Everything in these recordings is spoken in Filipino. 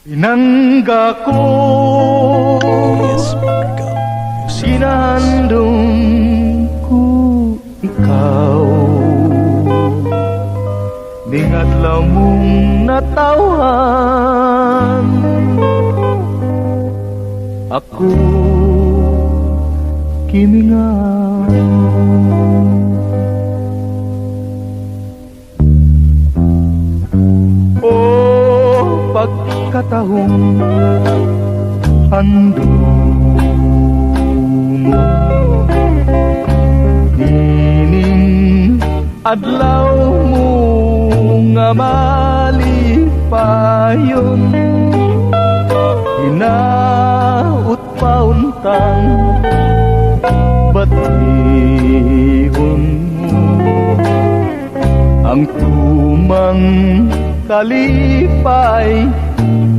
Pinangga ko, Yes, Margal. sinandong ko ikaw. Ningadlaw mong natawhan, ako kimingaw. O pagkatahong hando mo, ining adlaw mo nga malipayon, hinaut pauntang batihon mo ang tumang kalipay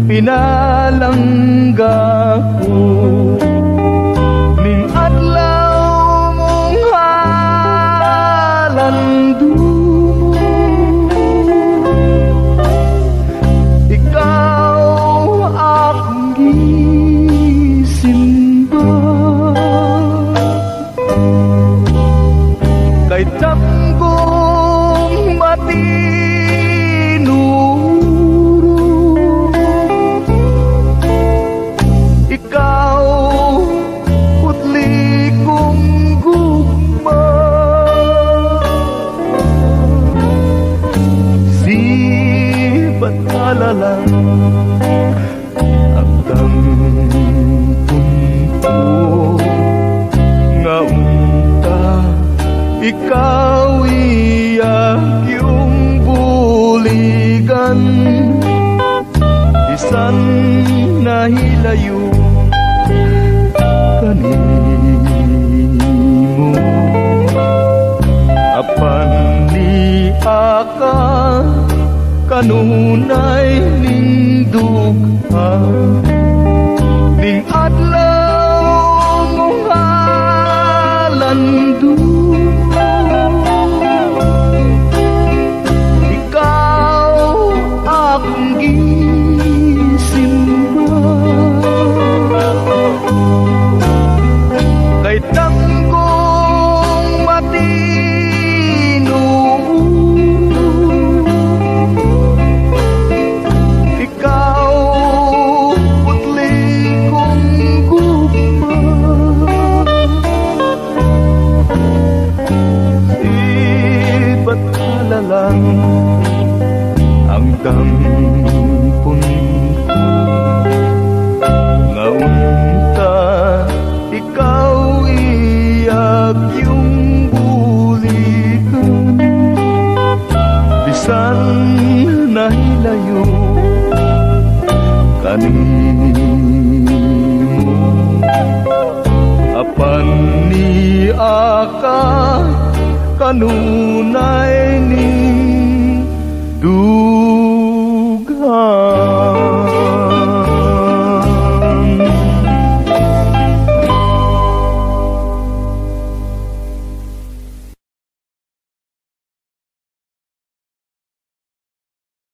pinalangga ko. Ning adlaw mong halando mo, ikaw akong gisimba. Kay tanggong matinuro, ikaw putli kong gugma. Sibat kalalang ang punto nga unta, ikaw iyak yung buligan, isan nahilayo kanimo. Apan ni aka kanunay ning dugha, ning adlaw mong halando. Ikaw akong gisimba. Kay tanggong matinuro, ikaw putli kong gugma. Iba't kalalang ang dampon ko nga unta, ikaw iyak yung bulikan, bisan nahilayo kanimo. Apan ni aka kanunay ning